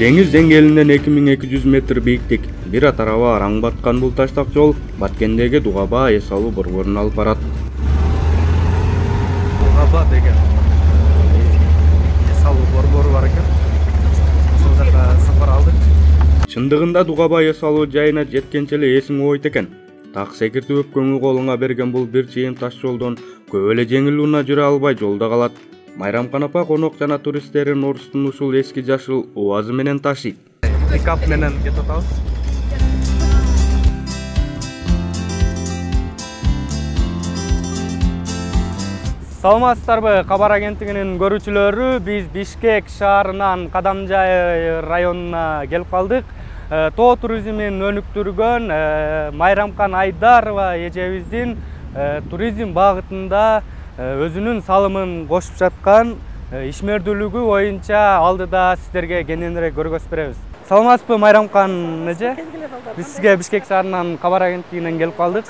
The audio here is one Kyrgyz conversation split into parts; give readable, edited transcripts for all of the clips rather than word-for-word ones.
Деңиз деңгээлинен 2200 метр бийиктик, бир атарабы араң баткан бул таштак жол Баткендеги Дугаба эс алуу борборуна алып барат. Дугаба деген эс алуу борбору бар экен. Ошол жака сапар алдык. Чындыгында Дугаба эс алуу жайына жеткенче эле эсиң ойт экен. Так секиртип өпкөнгө колуңа берген бул бир чейим таш жолдон көп эле жеңил унаа жүрө албай жолдо калат. Майрамкан апа конок жана туристтердин орустун ушул эски жашыл УАЗы менен ташыйт. Пикап менен кетип атабыз. Саламатсыздарбы, кабар агенттигинин көрүүчүлөрү, биз Бишкек шаарынан Кадамжай районуна келип калдык. Тоо туризмин өнүктүргөн Майрамкан Айдарова эжебиздин туризм багытында өзүнүн салымын кошуп жаткан ишмердүүлүгү боюнча алдыда сиздерге кененирээк көргөзүп беребиз. Саламатсызбы Майрамкан эже? Биз сизге Бишкек шаарынан кабар агенттигинен келип калдык.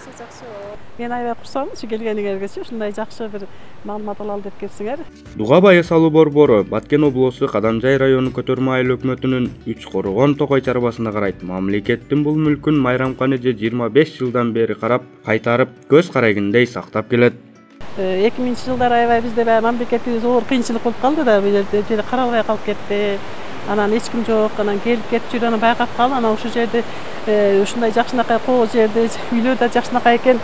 Мен аябай курсамын, келгениңерге ушундай жакшы бир маалымат алалы деп келсиңер. Дугаба эс алуу борбору Баткен облусу Кадамжай району көтөрмө айыл өкмөтүнүн 3 коргон токой чарбасына карайт. Мамлекеттин бул мүлкүн Майрамкан эже 25 жылдан бери карап, кайтарып, көз карайгындай сактап келет. 2000 жылдар аябай бизде мамлекетибиз оор кыйынчылык болуп калды да, бул каралбай калып кетти. Анан эч ким жок, анан келип кетип жүрүп анан байкап калып, анан ушул жерде ушундай жакшынакай коо жерде үйлөр да жакшынакай экен.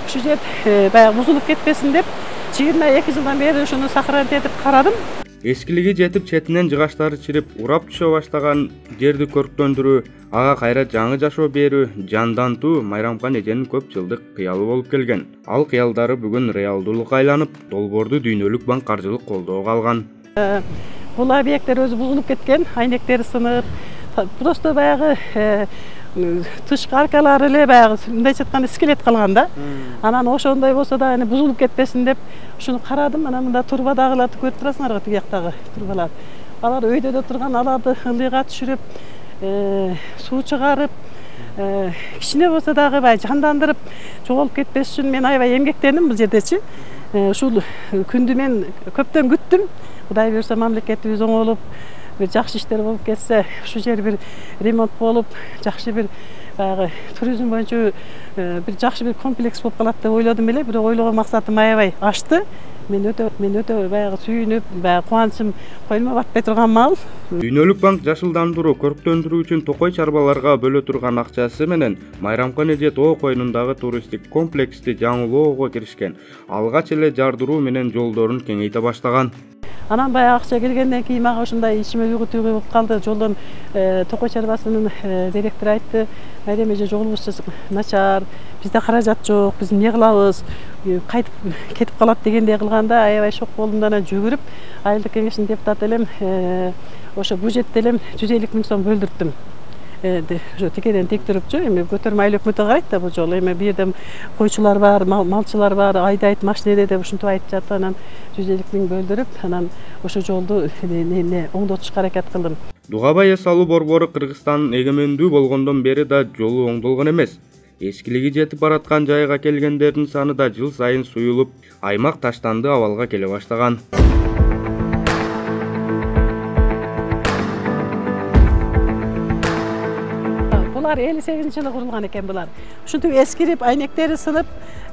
Ушул жер баягы бузулуп кетпесин деп 22 жылдан бери ушуну сохранить этип карадым. Эскилиги жетип четинен жыгаштары чирип, урап түшө баштаган жерди көрктөндүрүү, ага кайра жаңы жашоо берүү, жандантуу Майрамкан эженин көп жылдык кыялы болуп келген. Ал кыялдары бүгүн реалдуулукка айланып, Долбоорду Дүйнөлүк банк каржылык колдоого алган. Бул объекттер өзү бузулуп кеткен, айнектери сынып, просто баягы тышкы аркалары эле баягы мындайча айтканда скелет калган да. Анан ошондой болсо да бузулуп кетпесин деп ушуну карадым. Анан мында турбадагыларды көрүп турасыңарбы, тиги жактагы турбалар. Алар өйдө да турган, аларды ылдыйга түшүрүп, суу чыгарып, кичине болсо дагы баягы жандандырып жоголуп кетпеш үчүн мен аябай эмгектендим бул жердечи. Ушул күндү мен көптөн күттүм. Кудай буюрса мамлекетибиз оңолуп, бир жакшы иштер болуп кетсе, ушул жер бир ремонт болуп, жакшы бир баягы туризм боюнча бир жакшы бир комплекс болуп калат деп ойлодум эле, бирок ойлогон максатым аябай ашты. Мен өтө баягы сүйүнүп, баягы кубанычым коюма батпай турган маал. Дүйнөлүк банк жашылдандыруу, көрктөндүрүү үчүн токой чарбаларга бөлө турган акчасы менен Майрамкан эже тоо коюнундагы туристтик комплексти жаңылоого киришкен. Алгач эле жардыруу менен жолдорун кеңейте баштаган. Анан баягы акча келгенден кийин мага ушундай ичиме уйгу болуп калды. Жолдон токой чарбасынын директору айтты: "Майрам эже, жолубуз начар, бизде каражат жок, биз эмне кылабыз? Кайтып кетип калат" дегендей кылганда аябай шок болдум да анан жүгүрүп айылдык кеңештин депутаты элем, ошо бюджетте элем 150 000 сом бөлдүрттүм. Ошо текеден тек турупчу, эми көтөрмө айыл өкмөтү карайт да бул жолу. Эми бу жерде койчулар бар, малчылар бар, айдайт, машина деп ушинтип айтып жатты. Анан 150 000 бөлдүрүп, анан ошо жолду оңдотушка аракет кылдым. Дугаба эс алуу борбору Кыргызстан эгемендүү болгондон бери да жолу оңдолгон эмес. Эскилиги жетип бараткан жайга келгендердин саны да жыл сайын суюлуп, аймак таштанды абалга келе баштаган. Булар 58-жылы курулган экен булар. Ушинтип эскирип, айнектери сынып,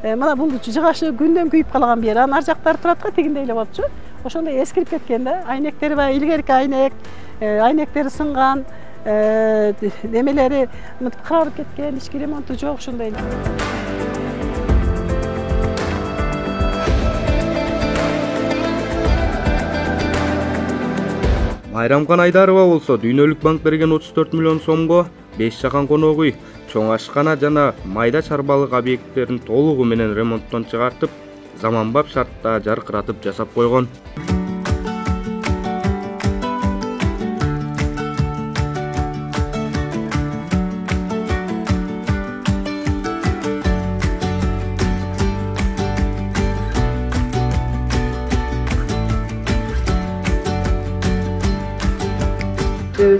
мына бул жыгашы күндөн күйүп калган бери. Анан ар жактары турат го, тигиндей эле болчу. Ошондой эскирип кеткен да. Айнектери баягы илгерки айнек, айнектери сынган, немелери мынтип каралып кеткен, ички ремонту жок ушундай. Майрамкан Айдарова болсо Дүйнөлүк банк берген 34 миллион сомго 5 жакан конок үй, чоң ашкана жана майда чарбалык объекттерин толугу менен ремонттон чыгартып, заманбап шартта жаркыратып жасап койгон.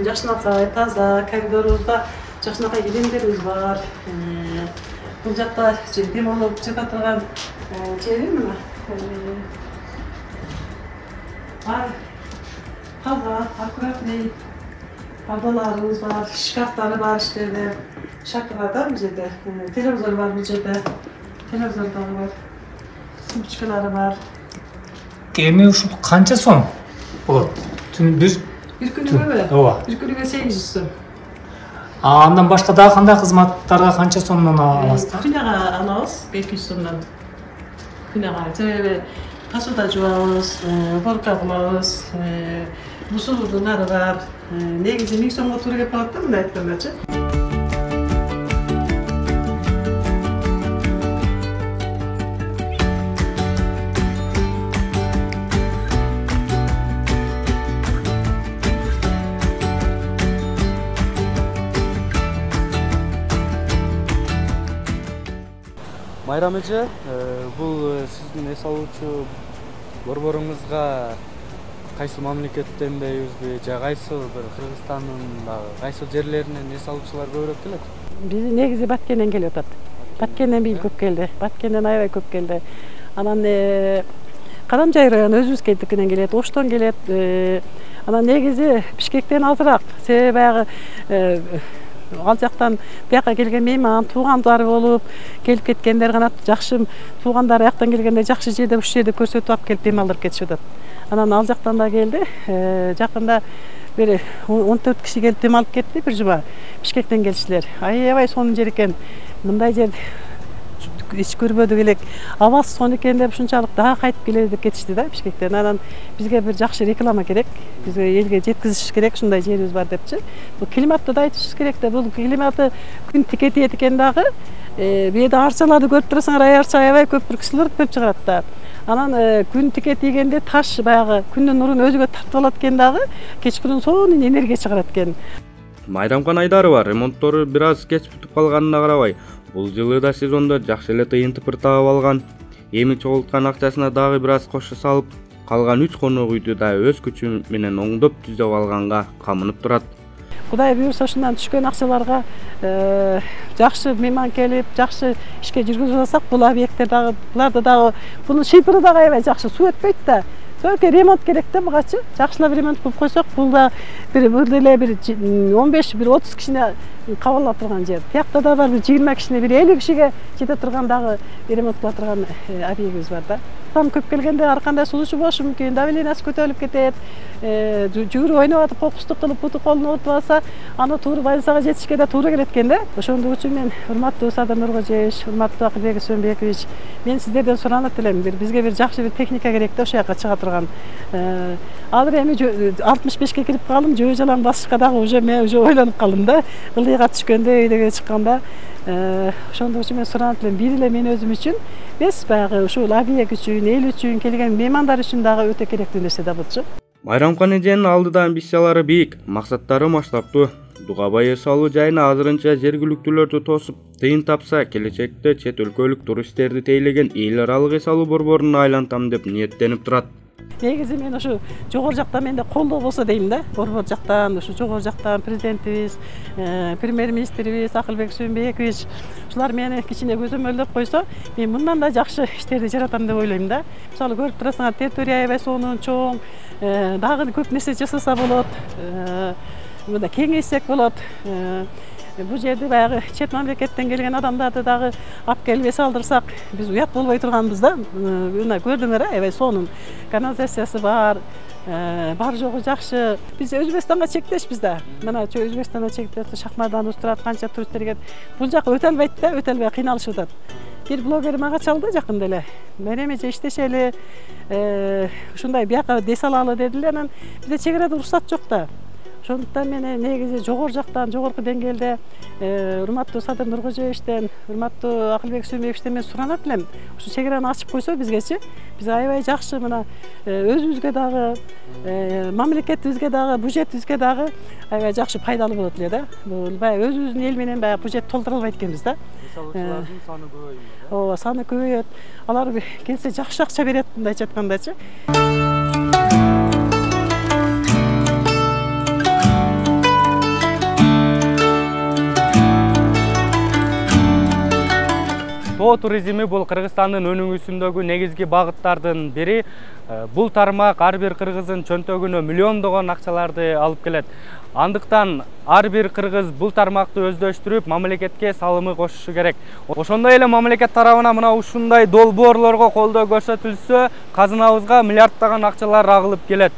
Жакшынакай таза, коридорубузда жакшынакай киремдерибиз бар. Бул жакта дем алып чыга турган жери мына. Бар таза, аккуратный. Adalarımız var, şkafları var işte de. Şakırlarda bu жерде. Televizor var bu жерде. Televizor da var. Sumçkaları var. Эми ушул канча сом болот? Түн бир Bir günüme ооба. Bir günüme 800 сом. Андан башка дагы кандай кызматтарга канча сомдон аласыздар? Күнәгә алабыз 500 сомдан. Күнәгә. Себеби посуда жуабыз, борка кылабыз, бусурдулары бар. Негизи 1000 сомго туура келип калат да мындай айткандачы. Майрам эже, бул сиздин эс алуучу борборуңузга кайсы мамлекеттенбейбизби же кайсы бир Кыргызстандын кайсы жерлеринен эс алуучулар көбүрөөк келет? Биз негизи Баткенден келип атат. Баткенден бийил көп келди. Баткенден аябай көп келди. Анан Кадамжай району өзүбүздүкүнөн келет, Оштон келет. Анан негизи Бишкектен азыраак. Себеби баягы ал жактан бияка келген мейман туугандары болуп келип кеткендер гана жакшы туугандары жактан келгенде жакшы жерде ушул жерде көрсөтүп алып келип дем алдырып кетишип атат. Анан ал жактан да келди. Жакында бир 14 киши келип дем алып кетти бир жума. Бишкектен келишилер. Аябай сонун жер экен. Мындай жер эч көрбөдүк элек. Абасы сонун экен деп ушунчалык дагы кайтып келели деп кетишти да Бишкектен. Анан бизге бир жакшы реклама керек. Бизге элге жеткизиш керек, ушундай жерибиз бар депчи. Бул климатты да айтышыбыз керек да. Бул климаты күн тике тиет экен дагы. Бу жерде арчаларды көрүп турасыңар, арча аябай көп бир кыслыр көп чыгарат да. Анан күн тике тийгенде таш баягы күндүн нурун өзүгө тартып алат экен дагы. Кечкүнүн сонун энергия чыгарат экен. Майрамкан Айдарова ремонттору бир аз кеч бүтүп калганына карабай, бул жылы да сезондо жакшы эле тыйын тыпыр таап алган. Эми чогулткан акчасына дагы бир аз кошо салып, калган 3 конок үйдү да өз күчү менен оңдоп түзөп алганга камынып турат. Кудай буюрса ушундан түшкөн акчаларга жакшы мейман келип, жакшы ишке жүргүзүп алсак, бул объекттер дагы, буларды дагы, бунун шыйпыры дагы аябай жакшы, суу өтпөйт да. Только ремонт керек да бугачы. Жакшылап ремонт кылып койсок, бул да бир эле бир 15, бир 30 кишини кабыл ала турган жер. Биякта да бар бир 20 кишини, бир 50 кишиге жете турган дагы ремонт кыла турган объектибиз бар да. Там көп келгенде ар кандай сулуучу болушу мүмкүн, давлениясы көтөрүлүп кетет. Жүгүрүп ойноп атып, кокустук кылып, буту колун утуп алса, аны туура больницага жетишке да туура келет экен да. Ошондук үчүн мен урматтуу Садыр Нуркожоевич, урматтуу Акылбек Сөмбекович, мен сиздерден суранат элем, бизге бир жакшы бир техника керек да, ошол жака чыга турган. Азыр эми 65ке кирип калдым, жөө жалаң басышка дагы уже мен уже ойлонуп калдым да. Ылдыйга түшкөндө үйдөгө чыкканда, ошондук үчүн мен суранат элем, бир эле мен өзүм үчүн эмес, баягы ушул объект үчүн, эл үчүн, келген меймандар үчүн дагы өтө керектүү нерсе да булчу. Майрамкан эженин алдыда амбициялары бийик, максаттары масштабтуу. Дугабай эс алуу жайына азырынча жергиликтүүлөрдү тосуп, тыйын тапса, келечекте чет өлкөлүк туристтерди тейлеген эл аралык эс алуу борборуна айлантам деп ниеттенип турат. Негизи мен ушу жогору жактан менде колдоо болсо дейм да. Борбор жактан, ушу жогору жактан президентибиз, премьер-министрибиз Акылбек Сөмбекович ушулар мени кичине көзөмөлдөп койсо, мен мындан да жакшы иштерди жаратам деп ойлойм да. Мисалы көрүп турасыңар, территория аябай сонун, чоң, дагы көп нерсе жасаса болот. Мында кеңейсек болот. Бул жерде баягы чет мамлекеттен келген адамдарды дагы алып келип эс алдырсак, биз уят болбой турганбыз да. Мына көрдүңөр, аябай сонун канализациясы бар. Бар жогу жакшы. Биз Өзбекстанга чектешпиз да. Мына Өзбекстанга чектеп, Шахмардан турат, канча туристтер келет. Бул жак өтө албайт да, өтө албай кыйналышып атат. Бир блогер мага чалды жакында эле. Мерем эже иштешели, ушундай бияка дес алалы дедилер. Анан бизде чек арада уруксат жок да. Ошондуктан мен негизи жогору жактан, жогорку деңгээлде урматтуу Садыр Нуркожоевичтен, урматтуу Акылбек Сөмбековичтен мен суранат элем. Ушу чек араны ачып койсо бизгечи, биз аябай жакшы мына өзүбүзгө дагы, мамлекетибизге дагы, бюджетибизге дагы аябай жакшы пайдалуу болот эле да. Бул баягы өзүбүздүн эл менен баягы бюджет толтура албайт экенбиз да. Салуучулардын саны көбөйөт. Ооба, саны көбөйөт. Алар келсе жакшы акча берет, мындайча айткандачы. Тоо туризми бул Кыргызстандын өнүгүүсүндөгү негизги багыттардын бири. Бул тармак ар бир кыргыздын чөнтөгүнө миллиондогон акчаларды алып келет. Андыктан ар бир кыргыз бул тармакты өздөштүрүп, мамлекетке салымы кошушу керек. Ошондой эле мамлекет тарабынан мына ушундай долбоорлорго колдоо көрсөтүлсө, казынабызга миллиарддаган акчалар агылып келет.